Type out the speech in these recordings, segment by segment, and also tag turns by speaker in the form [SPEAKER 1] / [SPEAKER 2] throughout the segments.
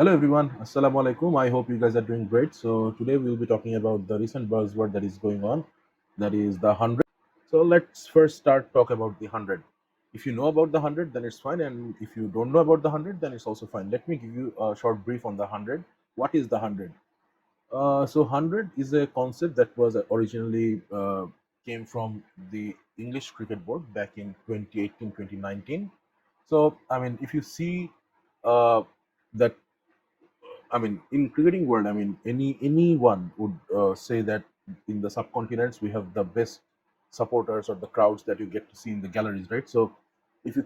[SPEAKER 1] Hello everyone, Assalamu alaikum. I hope you guys are doing great. So today we'll be talking about the recent buzzword that is going on, that is the 100. So let's first start talk about the 100. If you know about the 100, then it's fine, and if you don't know about the 100, then it's also fine. Let me give you a short brief on the 100. What is the 100? So 100 is a concept that was originally came from the English Cricket Board back in 2018, 2019. So I mean, if you see that in cricketing world, anyone would say that in the subcontinents we have the best supporters or the crowds that you get to see in the galleries, right? So, if you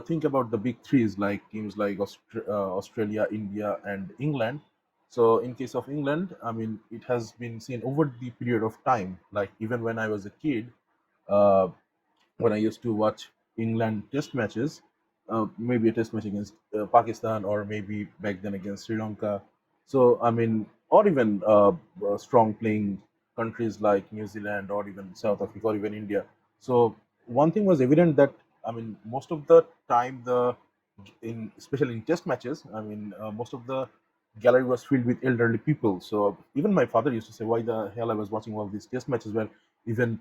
[SPEAKER 1] think about the big threes, like teams like Australia, India, and England. So, in case of England, it has been seen over the period of time. Like even when I was a kid, uh, when I used to watch England test matches, maybe a test match against Pakistan or maybe back then against Sri Lanka. So, or even strong playing countries like New Zealand or even South Africa or even India. So, one thing was evident that, most of the time, especially in test matches, most of the gallery was filled with elderly people. So, even my father used to say, why the hell I was watching all these test matches where even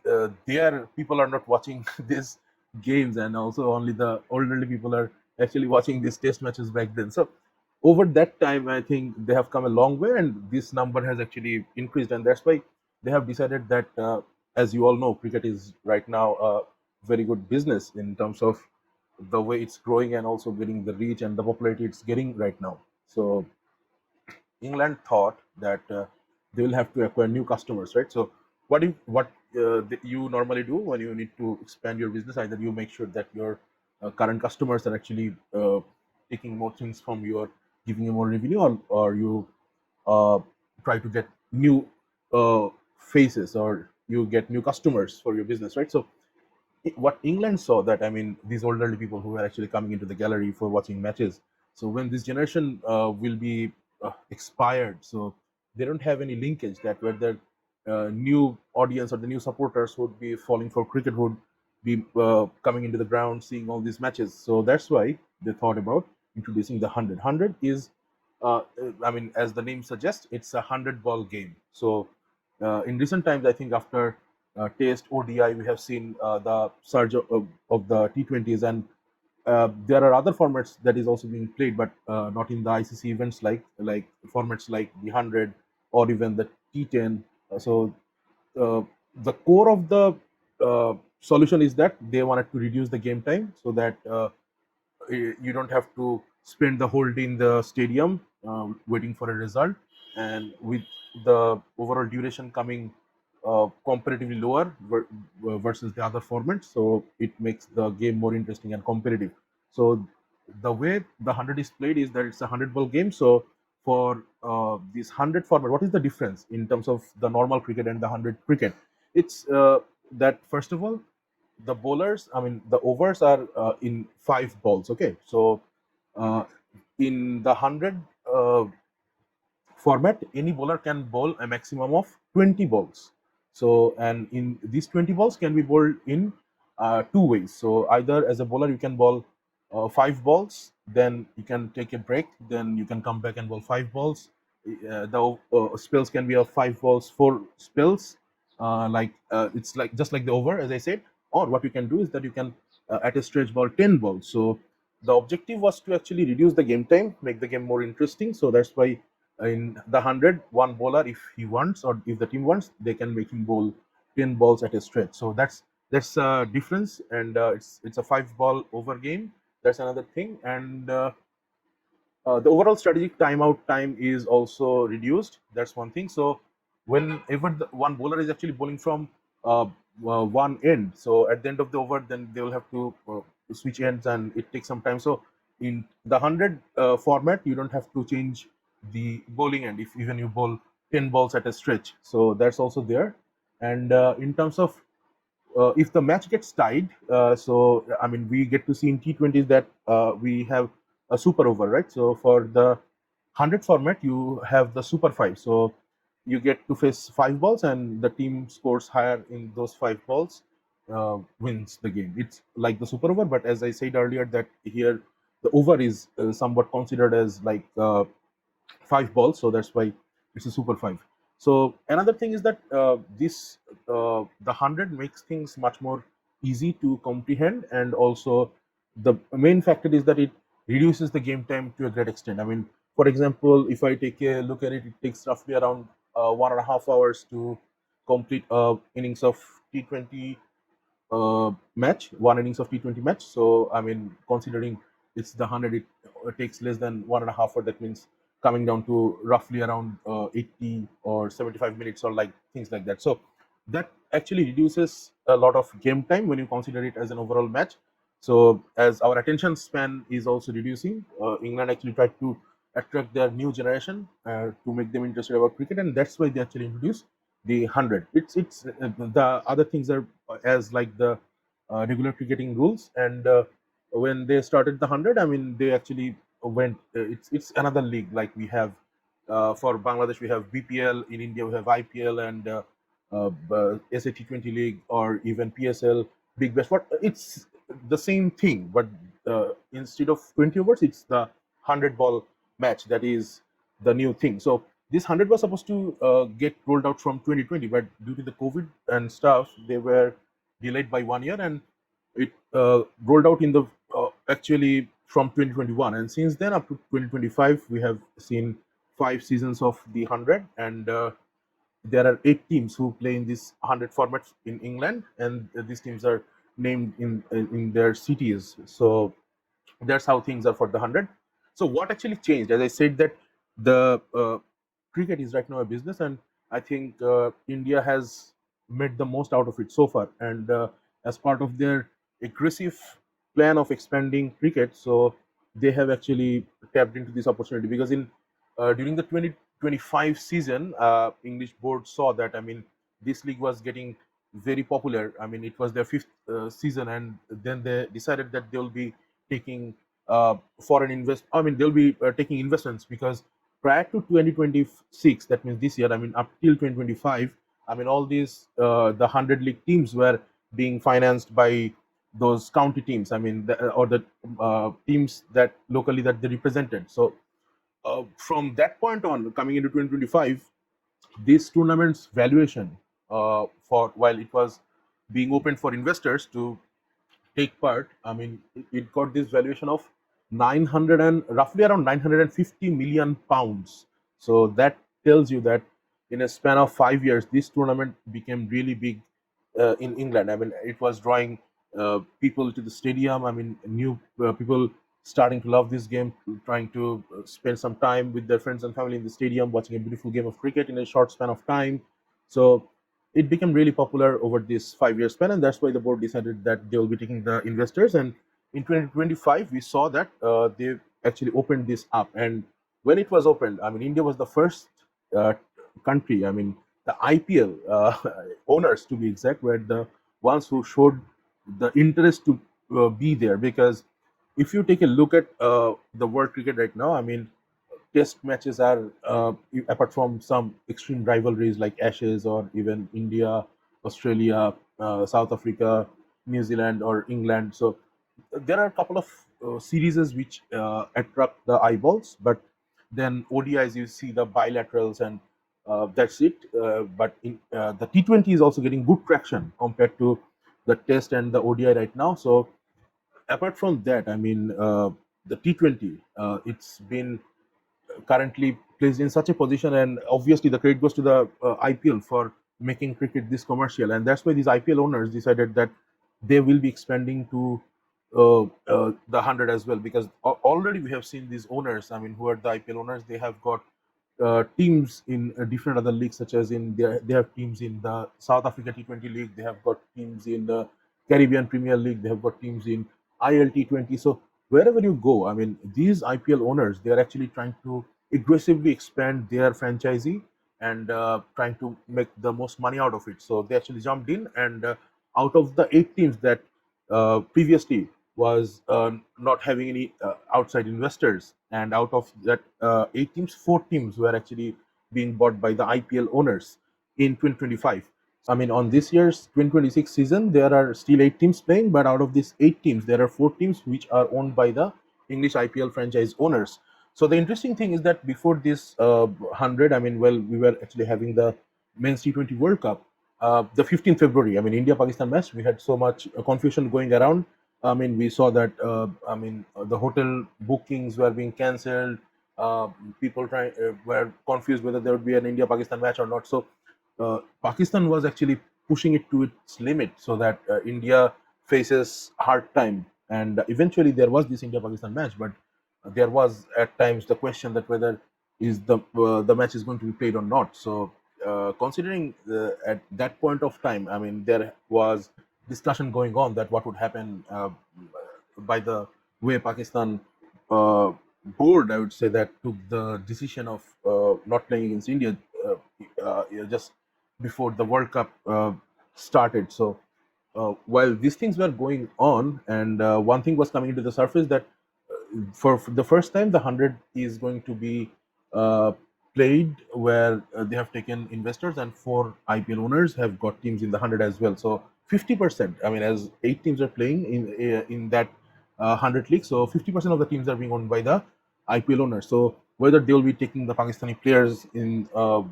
[SPEAKER 1] there people are not watching these games, and also only the elderly people are actually watching these test matches back then. So over that time, I think they have come a long way, and this number has actually increased, and that's why they have decided that, as you all know, cricket is right now a very good business in terms of the way it's growing and also getting the reach and the popularity it's getting right now. So England thought that they will have to acquire new customers, right? So, what you normally do when you need to expand your business? Either you make sure that your current customers are actually taking more things from you, or giving you more revenue, or you uh, try to get new faces, or you get new customers for your business, right? So what England saw, that these elderly people who were actually coming into the gallery for watching matches. So when this generation will be expired, so they don't have any linkage that where the new audience or the new supporters would be falling for cricket, would be coming into the ground, seeing all these matches. So that's why they thought about introducing the 100. 100 is, as the name suggests, it's a 100 ball game. So in recent times, I think after Test, ODI, we have seen the surge of the T20s, and there are other formats that is also being played, but not in the ICC events, like formats like the 100 or even the T10. So uh, the core of the solution is that they wanted to reduce the game time, so that you don't have to spend the whole day in the stadium waiting for a result, and with the overall duration coming comparatively lower versus the other formats, so it makes the game more interesting and competitive. So the way the 100 is played is that it's a 100 ball game. So for this 100 format, what is the difference in terms of the normal cricket and the 100 cricket? It's that, first of all, the bowlers, the overs are in 5 balls. Okay, so uh, in the 100 format, any bowler can bowl a maximum of 20 balls. So, and in these 20 balls can be bowled in two ways. So, either as a bowler, you can bowl 5 balls, then you can take a break, then you can come back and bowl 5 balls. The spells can be of 5 balls, 4 spells, it's like just like the over, as I said. Or what you can do is that you can at a stretch bowl 10 balls. So, the objective was to actually reduce the game time, make the game more interesting. So that's why in the 100, one bowler, if he wants or if the team wants, they can make him bowl 10 balls at a stretch. So that's a difference, and it's a 5 ball over game. That's another thing. And the overall strategic timeout time is also reduced. That's one thing. So whenever the one bowler is actually bowling from one end, so at the end of the over, then they will have to switch ends, and it takes some time. So in the 100 format, you don't have to change the bowling end if even you bowl 10 balls at a stretch. So that's also there. And in terms of if the match gets tied, so we get to see in T20s that we have a super over, right? So for the 100 format, you have the super five. So you get to face 5 balls, and the team scores higher in those 5 balls wins the game. It's like the super over, but as I said earlier, that here the over is somewhat considered as like 5 balls, so that's why it's a super five. So another thing is that this the 100 makes things much more easy to comprehend, and also the main factor is that it reduces the game time to a great extent. I mean, for example, if I take a look at it, it takes roughly around 1.5 hours to complete innings of T20 match, one innings of T20 match. So I mean, considering it's the 100, it takes less than 1.5 hours. That means coming down to roughly around 80 or 75 minutes or like things like that. So that actually reduces a lot of game time when you consider it as an overall match. So as our attention span is also reducing, England actually tried to attract their new generation to make them interested about cricket, and that's why they actually introduced the 100. It's the other things are as like the regular cricketing rules, and when they started the 100, I mean, they actually went. It's another league like we have for Bangladesh. We have BPL, in India we have IPL, and SA T20 League, or even PSL, Big Bash. But it's the same thing, but instead of 20 overs, it's the 100 ball match that is the new thing. So this 100 was supposed to get rolled out from 2020, but due to the COVID and stuff, they were delayed by 1 year, and it rolled out in the actually from 2021. And since then up to 2025, we have seen 5 seasons of the 100, and there are 8 teams who play in this 100 format in England, and these teams are named in their cities. So that's how things are for the 100. So what actually changed? As I said, that the cricket is right now a business, and I think India has made the most out of it so far. And as part of their aggressive plan of expanding cricket, so they have actually tapped into this opportunity, because in during the 2025 season, English board saw that, I mean, this league was getting very popular. I mean, it was their fifth season, and then they decided that they'll be taking foreign invest. I mean, they'll be taking investments, because prior to 2026, that means this year, I mean, up till 2025, I mean, all these the 100 league teams were being financed by those county teams. I mean, or the teams that locally that they represented. So from that point on, coming into 2025, this tournament's valuation, for while it was being opened for investors to take part, I mean, it got this valuation of 900 and roughly around 950 million pounds. So that tells you that in a span of 5 years, this tournament became really big in England. I mean, it was drawing people to the stadium. I mean, new people starting to love this game, trying to spend some time with their friends and family in the stadium, watching a beautiful game of cricket in a short span of time. So it became really popular over this 5 year span, and that's why the board decided that they will be taking the investors. And in 2025, we saw that they actually opened this up. And when it was opened, I mean, India was the first uh, country. I mean, the IPL owners, to be exact, were the ones who showed the interest to be there. Because if you take a look at the world cricket right now, I mean, test matches are apart from some extreme rivalries like Ashes, or even India, Australia, South Africa, New Zealand, or England. So there are a couple of series which attract the eyeballs, but then ODIs, you see the bilaterals, and that's it. But the T20 is also getting good traction compared to the test and the ODI right now. So apart from that, I mean, the T20, it's been currently placed in such a position, and obviously the credit goes to the IPL for making cricket this commercial. And that's why these IPL owners decided that they will be expanding to the 100 as well, because already we have seen these owners, I mean, who are the IPL owners, they have got teams in different other leagues, such as they have teams in the South Africa T20 League, they have got teams in the Caribbean Premier League, they have got teams in ILT20. So wherever you go, I mean, these IPL owners, they are actually trying to aggressively expand their franchisee, and trying to make the most money out of it. So they actually jumped in, and out of the 8 teams that previously was not having any outside investors, and out of that 8 teams, 4 teams were actually being bought by the IPL owners in 2025. I mean, on this year's 2026 season, there are still 8 teams playing, but out of these 8 teams, there are 4 teams which are owned by the English IPL franchise owners. So the interesting thing is that before this 100, I mean, well, we were actually having the Men's T20 World Cup. The 15th February, I mean, India Pakistan match, we had so much confusion going around. I mean, we saw that, the hotel bookings were being cancelled. Uh, People were confused whether there would be an India Pakistan match or not. So Pakistan was actually pushing it to its limit so that India faces hard time. And eventually there was this India Pakistan match, but there was at times the question that whether is the match is going to be played or not. So considering at that point of time, I mean, there was discussion going on that what would happen by the way Pakistan uh, board, I would say, that took the decision of not playing against India just before the World Cup started. So while these things were going on, and one thing was coming into the surface that for the first time, the 100 is going to be uh, played where they have taken investors, and four IPL owners have got teams in the 100 as well. So 50%, I mean, as eight teams are playing in that 100 league, so 50% of the teams are being owned by the IPL owners. So whether they will be taking the Pakistani players in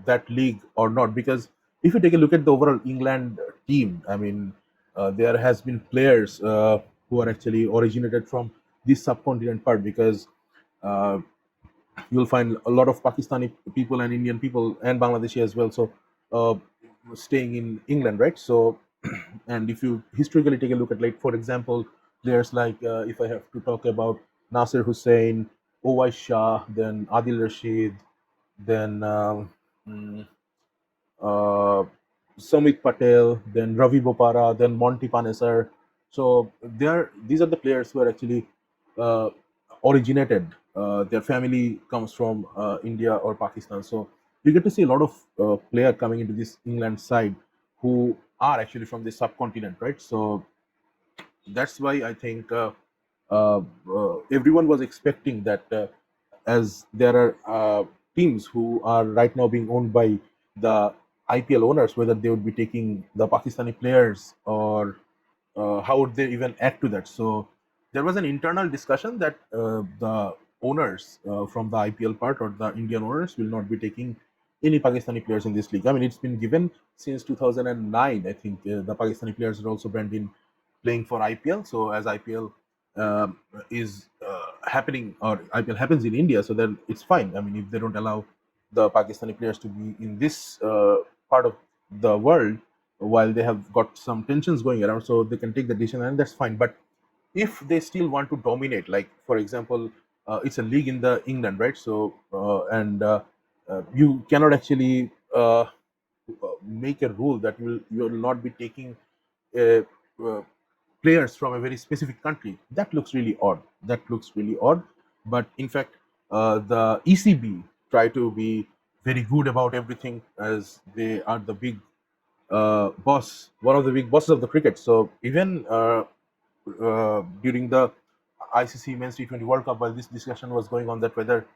[SPEAKER 1] that league or not, because if you take a look at the overall England team, I mean, there has been players who are actually originated from this subcontinent part, because uh, you'll find a lot of Pakistani people and Indian people and Bangladeshi as well. So uh, staying in England, right? So and if you historically take a look at, like, for example, players like, if I have to talk about Nasir Hussain, Owais Shah, then Adil Rashid, then mm, uh, Samit Patel, then Ravi Bopara, then Monty Panesar. So these are the players who are actually uh, originated. Their family comes from India or Pakistan. So you get to see a lot of player coming into this England side who are actually from the subcontinent, right? So that's why I think everyone was expecting that, as there are teams who are right now being owned by the IPL owners, whether they would be taking the Pakistani players, or how would they even add to that. So there was an internal discussion that the owners from the IPL part, or the Indian owners, will not be taking any Pakistani players in this league. I mean, it's been given since 2009. I think the Pakistani players are also banned in playing for IPL. So as IPL is happening, or IPL happens in India, so then it's fine. I mean, if they don't allow the Pakistani players to be in this part of the world while they have got some tensions going around, so they can take the decision, and that's fine. But if they still want to dominate, like, for example, it's a league in the England, right? So and you cannot actually make a rule that you will not be taking uh, uh, players from a very specific country. That looks really odd. That looks really odd. But in fact, the ECB try to be very good about everything, as they are the big boss, one of the big bosses of the cricket. So even during the ICC Men's T20 World Cup, while this discussion was going on that whether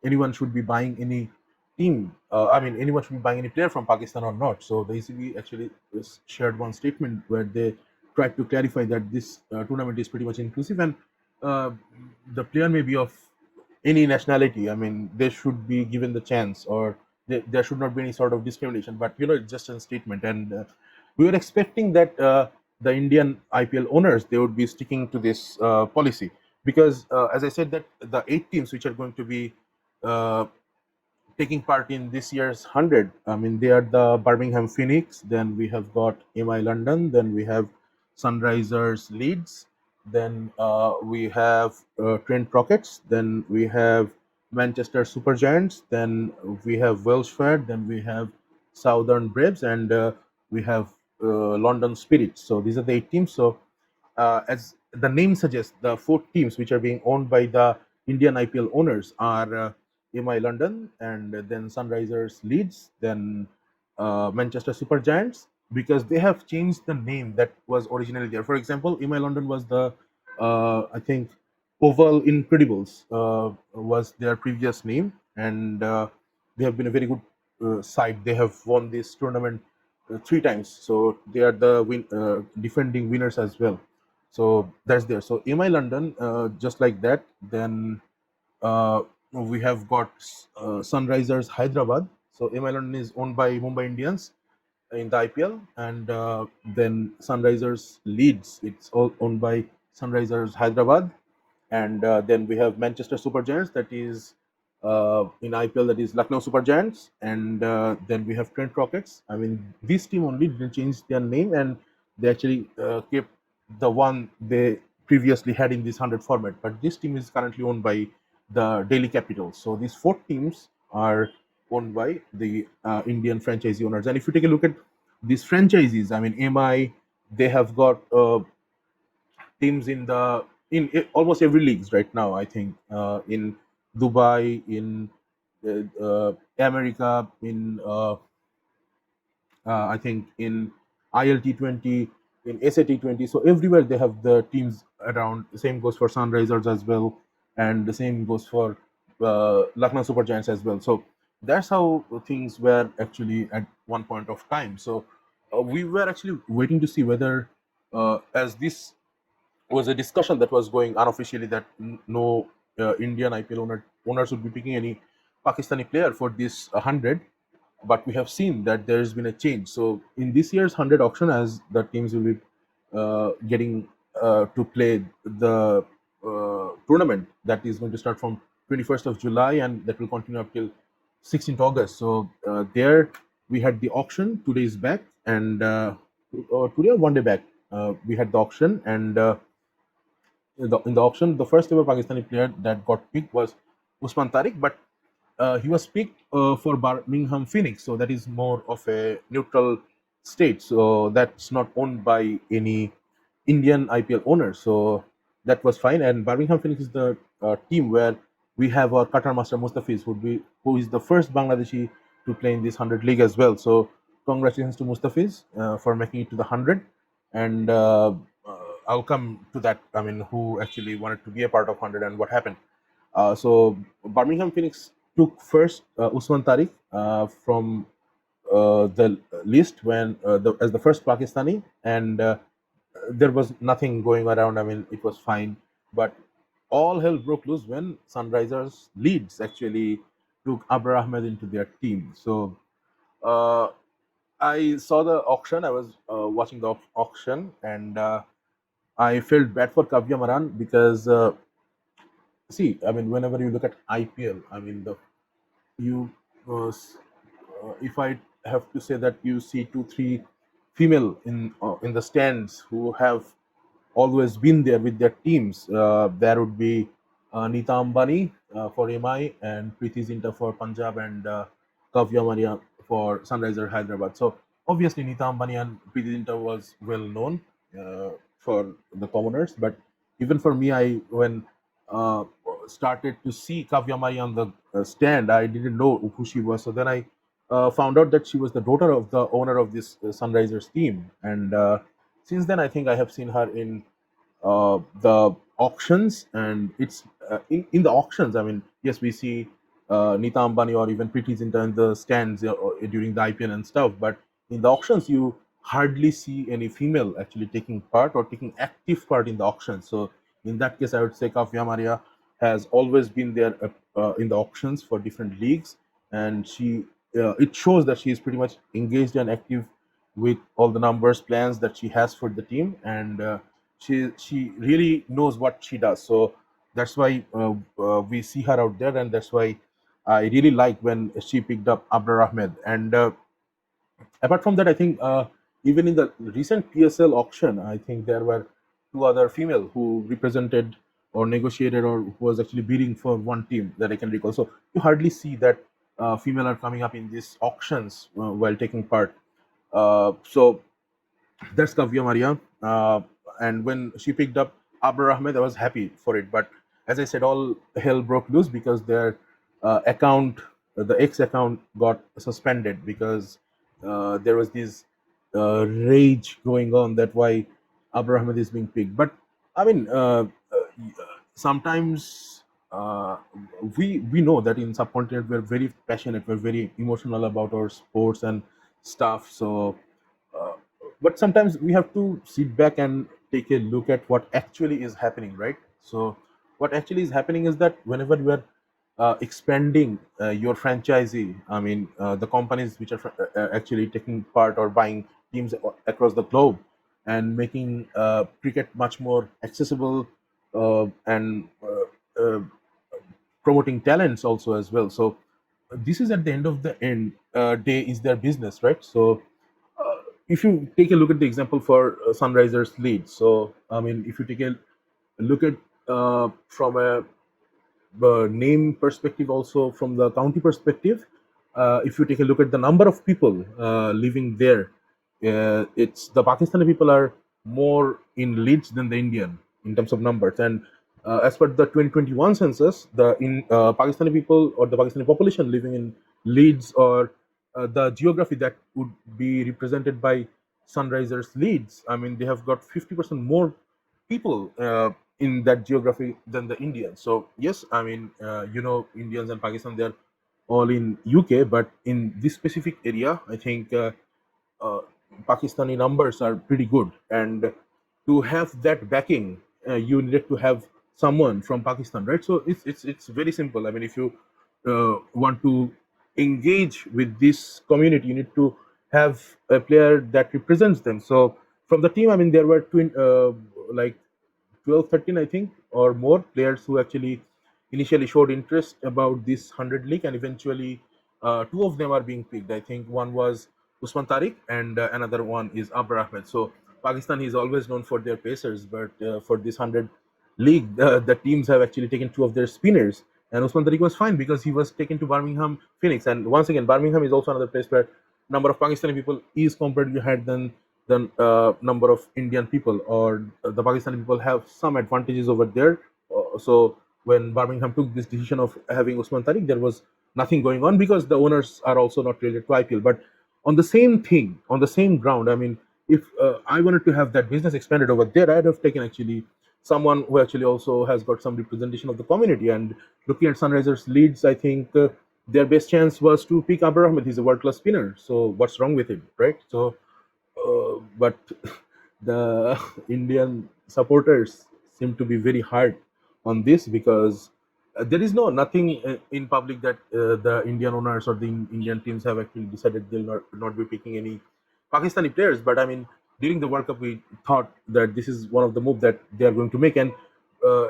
[SPEAKER 1] anyone should be buying any team, I mean, anyone should be buying any player from Pakistan or not. So the ECB actually shared one statement where they tried to clarify that this tournament is pretty much inclusive, and uh, the player may be of any nationality. I mean, they should be given the chance, or there should not be any sort of discrimination. But it's just a statement, and we were expecting that the Indian IPL owners, they would be sticking to this policy, because, as I said, that the eight teams which are going to be uh, taking part in this year's 100. I mean, they are the Birmingham Phoenix, then we have got MI London, then we have Sunrisers Leeds, then we have Trent Rockets, then we have Manchester Supergiants, then we have Welshford, then we have Southern Braves, and we have London Spirits. So these are the eight teams. So as the name suggests, the four teams which are being owned by the Indian IPL owners are MI London, and then Sunrisers Leeds, then Manchester Super Giants, because they have changed the name that was originally there. For example, MI London was the, I think, Oval Incredibles was their previous name, and they have been a very good side. They have won this tournament three times, so they are the defending winners as well. So that's there. So mi London, just like that. Then uh, we have got Sunrisers Hyderabad. So mi London is owned by Mumbai Indians in the IPL, and then Sunrisers Leeds, it's all owned by Sunrisers Hyderabad, and then we have Manchester Super Giants, that is in IPL, that is Lucknow Super Giants, and then we have Trent Rockets. I mean, this team only didn't change their name, and they actually kept the one they previously had in this 100 format. But this team is currently owned by the Delhi Capitals. So these four teams are owned by the Indian franchisee owners. And if you take a look at these franchises, I mean, MI, they have got teams in the almost every leagues right now. I think in Dubai, in America, in I think in ILT20, in SAT20. So everywhere they have the teams around. The same goes for Sunrisers as well, and the same goes for Lucknow Super Giants as well. So that's how things were actually at one point of time. So we were actually waiting to see whether, as this was a discussion that was going unofficially, that no Indian IPL owners would be picking any Pakistani player for this 100, but we have seen that there has been a change. So in this year's 100 auction, as the teams will be getting to play the tournament that is going to start from 21st of July and that will continue up till 16th August. So there we had the auction 2 days back, and today or one day back we had the auction, and in the auction, the first ever Pakistani player that got picked was Usman Tariq, but he was picked for Birmingham Phoenix, so that is more of a neutral state. So that's not owned by any Indian IPL owner. So that was fine. And Birmingham Phoenix is the team where we have our Qatar Master Mustafiz, who is the first Bangladeshi to play in this 100 league as well. So congratulations to Mustafiz for making it to the 100. And I'll come to that. I mean, who actually wanted to be a part of 100 and what happened. So Birmingham Phoenix took first Usman Tariq from the list as the first Pakistani, and there was nothing going around. I mean, it was fine, but all hell broke loose when Sunrisers Leeds actually took Abrar Ahmed into their team. So uh, I saw the auction. I was watching the auction, and I felt bad for Kavya Maran because see, I mean, whenever you look at IPL, I mean, the you if I have to say that you see two, three female in the stands who have always been there with their teams. There would be Nita Ambani for MI and Preeti Zinta for Punjab, and Kavya Maria for Sunriser Hyderabad. So obviously Nita Ambani and Preeti Zinta was well known uh, for the commoners, but even for me, I when uh, started to see Kavya Maria on the stand, I didn't know who she was. So then I found out that she was the daughter of the owner of this Sunrisers team, and since then I think I have seen her in the auctions, and it's in the auctions. I mean, yes, we see Nita Ambani or even Preeti Zinta in the stands during the IPL and stuff, but in the auctions, you hardly see any female actually taking part or taking active part in the auctions. So in that case, I would say Kavya Maria has always been there in the auctions for different leagues, and it shows that she is pretty much engaged and active with all the numbers plans that she has for the team, and she really knows what she does. So that's why we see her out there, and that's why I really like when she picked up Abrar Ahmed. And apart from that, I think even in the recent PSL auction, I think there were two other female who represented or negotiated or who was actually bidding for one team that I can recall. So you hardly see that female are coming up in these auctions while taking part. So that's Kavya Maria. And when she picked up Abrar Ahmed, I was happy for it. But as I said, all hell broke loose because their account, the X account, got suspended because there was this rage going on that why Abrar Ahmed is being picked. But I mean, sometimes we know that in subcontinent we're very passionate, we're very emotional about our sports and stuff. So uh, but sometimes we have to sit back and take a look at what actually is happening, right? So, what actually is happening is that whenever you are expanding your franchisee, I mean, the companies which are actually taking part or buying teams across the globe and making cricket much more accessible and promoting talents also as well. So, this is at the end of the day is their business, right? So, if you take a look at the example for Sunrisers Leeds, so I mean, if you take a look at from a name perspective, also from the county perspective, if you take a look at the number of people living there, it's the Pakistani people are more in Leeds than the Indian in terms of numbers. And as per the 2021 census, the in Pakistani people or the Pakistani population living in Leeds or the geography that would be represented by Sunrisers Leeds, I mean, they have got 50% more people in that geography than the Indians. So yes, I mean, Indians and Pakistan, they're all in UK, but in this specific area, I think uh, Pakistani numbers are pretty good, and to have that backing, you needed to have someone from Pakistan, right? So it's very simple. I mean, if you want to engage with this community, you need to have a player that represents them. So from the team, I mean, there were like 12, 13, I think, or more players who actually initially showed interest about this 100 league, and eventually two of them are being picked. I think one was Usman Tariq, and another one is Abrar Ahmed. So Pakistan is always known for their pacers, but for this 100 league, the teams have actually taken two of their spinners. And Usman Tariq was fine because he was taken to Birmingham Phoenix. And once again, Birmingham is also another place where number of Pakistani people is comparatively higher than the number of Indian people, or the Pakistani people have some advantages over there. So when Birmingham took this decision of having Usman Tariq, there was nothing going on because the owners are also not related to IPL. But on the same thing, on the same ground, I mean, if I wanted to have that business expanded over there, I'd have taken actually someone who actually also has got some representation of the community. And looking at Sunrisers Leeds, I think their best chance was to pick Abrar Ahmed. He's a world class spinner. So what's wrong with him, right? So but the Indian supporters seem to be very hard on this because there is nothing in public that the Indian owners or the Indian teams have actually decided they'll not be picking any Pakistani players. But I mean, during the World Cup, we thought that this is one of the moves that they are going to make, and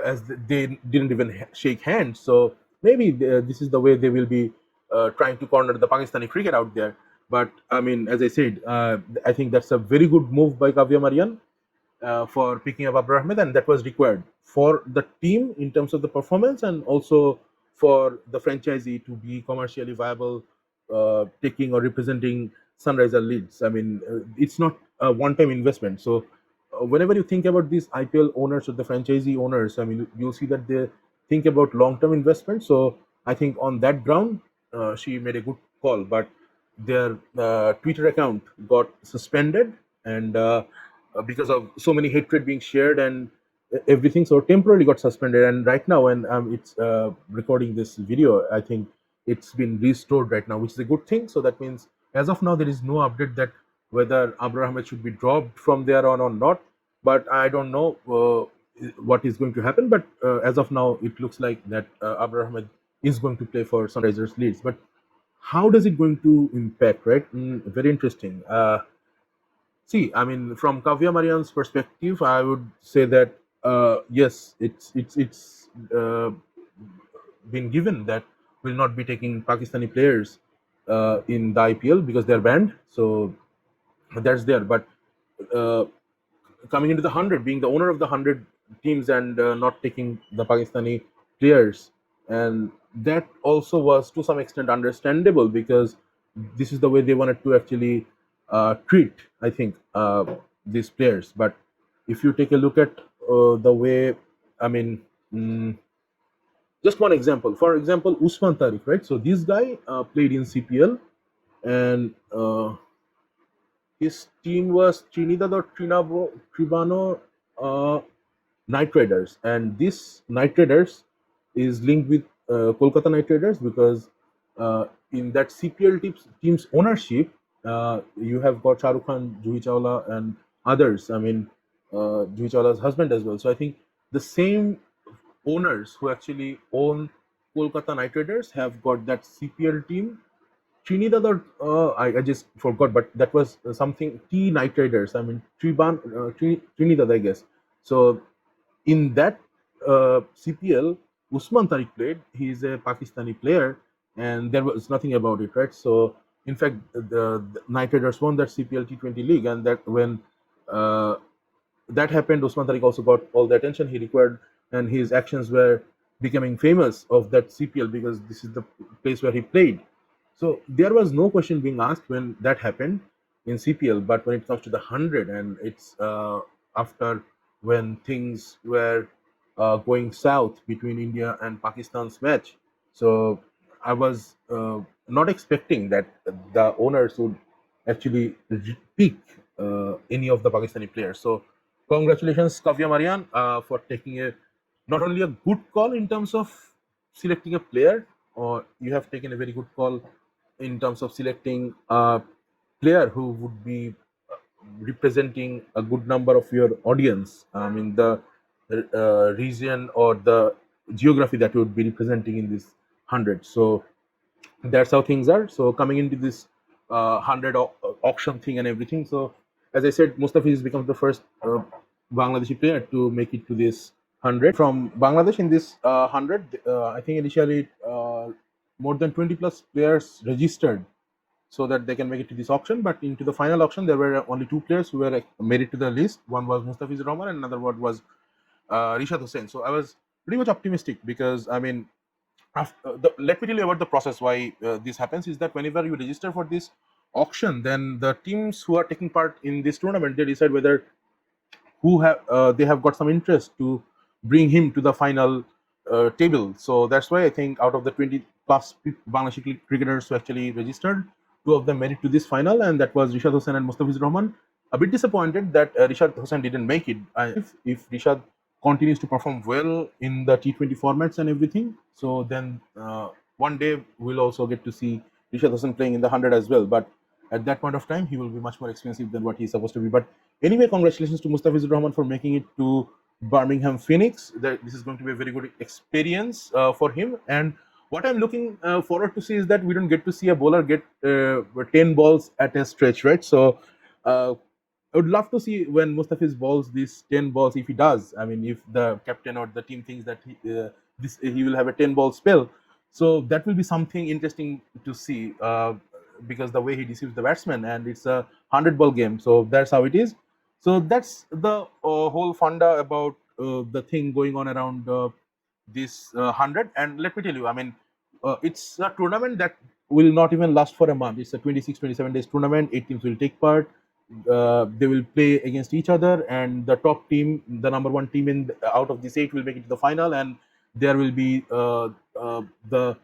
[SPEAKER 1] as they didn't even shake hands, so maybe this is the way they will be trying to corner the Pakistani cricket out there. But I mean, as I said, I think that's a very good move by Kavya Marian for picking up Abrar Ahmed, and that was required for the team in terms of the performance and also for the franchisee to be commercially viable, taking or representing Sunriser Leeds. I mean, it's not a one-time investment. So, whenever you think about these IPL owners or the franchisee owners, I mean, you'll see that they think about long-term investment. So, I think on that ground, she made a good call. But their Twitter account got suspended, and because of so many hatred being shared and everything, so temporarily got suspended. And right now, when it's recording this video, I think it's been restored right now, which is a good thing. So that means as of now, there is no update that whether Abrar Ahmed should be dropped from there on or not. But I don't know what is going to happen. But as of now, it looks like that Abrar Ahmed is going to play for Sunrisers Leeds. But how does it going to impact, right? Very interesting. See, I mean, from Kavya Marian's perspective, I would say that yes, it's been given that will not be taking Pakistani players in the IPL because they're banned. So that's there. But uh, coming into the 100, being the owner of the 100 teams and not taking the Pakistani players, and that also was to some extent understandable because this is the way they wanted to actually treat, I think, these players. But if you take a look at the way, I mean, mm, just one example. For example, Usman Tariq, right? So this guy played in CPL, and his team was Trinidad or Tribano Knight Riders, and this Knight Riders is linked with Kolkata Knight Riders because in that CPL team's ownership, you have got Shah Rukh Khan, Juhi Chawla, and others. I mean, Juicala's husband as well. So I think the same owners who actually own Kolkata Knight Riders have got that CPL team. Trinidad, or I just forgot, but that was something T Knight Riders. I mean Trinidad, I guess. So in that CPL, Usman Tariq played. He's a Pakistani player, and there was nothing about it, right? So, in fact, the Knight Riders won that CPL T20 league, and that when uh, that happened, Usman Tariq also got all the attention he required, and his actions were becoming famous of that CPL because this is the place where he played. So there was no question being asked when that happened in CPL, but when it comes to the 100, and it's after when things were going south between India and Pakistan's match. So I was not expecting that the owners would actually pick any of the Pakistani players. So congratulations, Kavya Marian, for taking a not only a good call in terms of selecting a player, or you have taken a very good call in terms of selecting a player who would be representing a good number of your audience. I mean, the region or the geography that you would be representing in this 100. So that's how things are. So coming into this 100 auction thing and everything. So as I said, Mustafiz becomes the first Bangladeshi player to make it to this 100 from Bangladesh. In this 100, I think initially more than 20 plus players registered so that they can make it to this auction. But into the final auction, there were only two players who were made it to the list. One was Mustafiz Rahman, and another one was Rishad Hussain. So I was pretty much optimistic because I mean, let me tell you about the process why this happens is that whenever you register for this auction, then the teams who are taking part in this tournament, they decide whether who have they have got some interest to bring him to the final table. So that's why I think out of the 20 plus Bangladeshi cricketers who actually registered, two of them made it to this final, and that was Rishad Hussain and Mustafiz Rahman. A bit disappointed that Rishad Hussain didn't make it. If Rishad continues to perform well in the T20 formats and everything, so then one day we'll also get to see Rishad Hussain playing in the 100 as well. But at that point of time, he will be much more expensive than what he's supposed to be. But anyway, congratulations to Mustafiz Rahman for making it to Birmingham Phoenix. This is going to be a very good experience for him. And what I'm looking forward to see is that we don't get to see a bowler get 10 balls at a stretch, right? So uh, I would love to see when Mustafiz bowls these 10 balls, if he does. I mean, if the captain or the team thinks that he will have a 10 ball spell. So that will be something interesting to see because the way he deceives the batsman, and it's a 100 ball game. So that's how it is. So that's the whole funda about the thing going on around this 100. And let me tell you, I mean, it's a tournament that will not even last for a month. It's a 26, 27 days tournament. 8 teams will take part. They will play against each other, and the top team, the number one team out of this eight, will make it to the final. And there will be the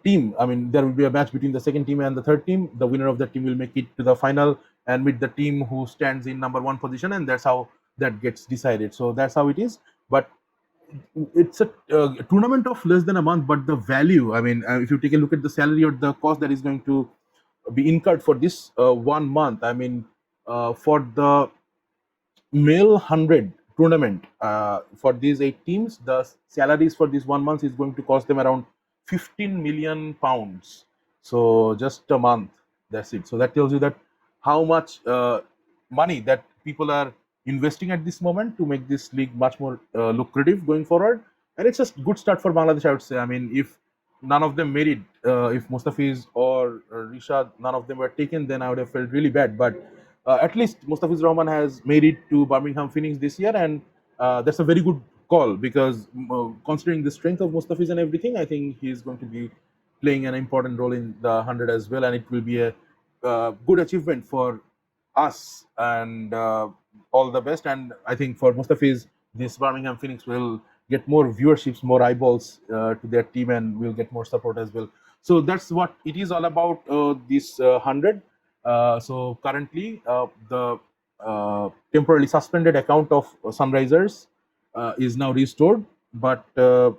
[SPEAKER 1] team. I mean, there will be a match between the second team and the third team. The winner of that team will make it to the final and meet the team who stands in number one position, and that's how that gets decided. So that's how it is. But it's a tournament of less than a month, but the value. I mean, if you take a look at the salary or the cost that is going to be incurred for this 1 month. I mean, for the male 100 tournament for these 8 teams, the salaries for this 1 month is going to cost them around 15 million pounds. So just a month, that's it. So that tells you that how much money that people are investing at this moment to make this league much more lucrative going forward. And it's a good start for Bangladesh, I would say. I mean, if none of them made it, if Mustafiz or Rishad, none of them were taken, then I would have felt really bad. But at least Mustafiz Rahman has made it to Birmingham Phoenix this year, and that's a very good call because considering the strength of Mustafiz and everything, I think he is going to be playing an important role in the 100 as well, and it will be a good achievement for us, and all the best. And I think for Mustafiz, this Birmingham Phoenix will get more viewerships, more eyeballs to their team, and will get more support as well. So that's what it is all about. This 100. So currently, the temporarily suspended account of Sunrisers is now restored. But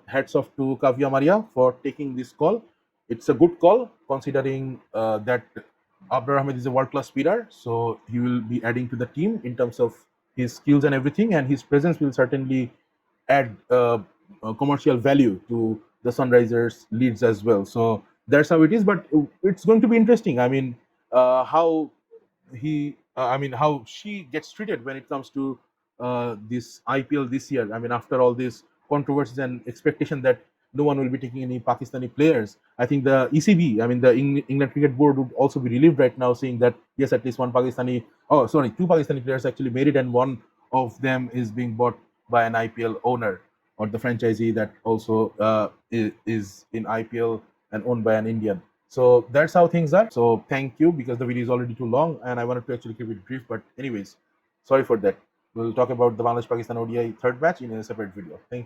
[SPEAKER 1] hats off to Kavya Maria for taking this call. It's a good call considering that Abdur Ahmed is a world class speeder, so he will be adding to the team in terms of his skills and everything, and his presence will certainly add commercial value to the Sunrisers leads as well. So that's how it is. But it's going to be interesting. I mean, how how she gets treated when it comes to this IPL this year. I mean, after all these controversies and expectation that no one will be taking any Pakistani players, I think the ECB, I mean, the England Cricket Board would also be relieved right now, saying that yes, at least one Pakistani, oh sorry, two Pakistani players actually made it, and one of them is being bought by an IPL owner or the franchisee that also is in IPL and owned by an Indian. So that's how things are. So thank you, because the video is already too long and I wanted to actually keep it brief. But anyways, sorry for that. We'll talk about the Bangladesh Pakistan ODI third match in a separate video. Thank you.